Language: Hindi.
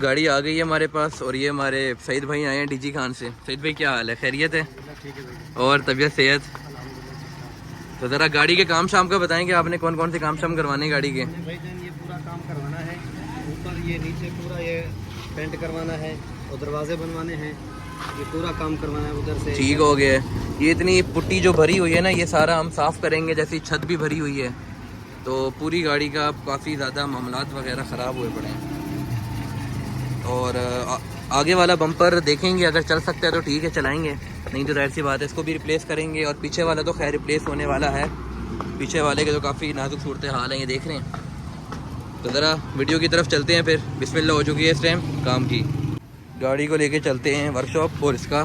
गाड़ी आ गई है हमारे पास और ये हमारे सईद भाई आए हैं डीजी खान से। सईद भाई क्या हाल है, खैरियत है? और तबीयत सेहत? तो ज़रा गाड़ी के काम शाम का बताएंगे, आपने कौन कौन से काम शाम करवाने हैं गाड़ी के? भाईजान ये पूरा काम करवाना है, ऊपर ये नीचे पूरा ये पेंट करवाना है और दरवाजे बनवाने हैं, ये पूरा काम करवाना है उधर से। ठीक हो गया है। ये इतनी पुट्टी जो भरी हुई है ना, ये सारा हम साफ़ करेंगे। जैसे छत भी भरी हुई है तो पूरी गाड़ी का काफ़ी ज़्यादा मामलात वगैरह ख़राब हुए पड़े हैं। और आगे वाला बम्पर देखेंगे, अगर चल सकता है तो ठीक है चलाएंगे, नहीं तो जाहिर सी बात है इसको भी रिप्लेस करेंगे। और पीछे वाला तो खैर रिप्लेस होने वाला है, पीछे वाले के तो काफ़ी नाजुक सूरत हाल है, ये देख रहे हैं। तो ज़रा वीडियो की तरफ चलते हैं फिर। बिस्मिल्लाह हो चुकी है इस टाइम काम की। गाड़ी को लेके चलते हैं वर्कशॉप और इसका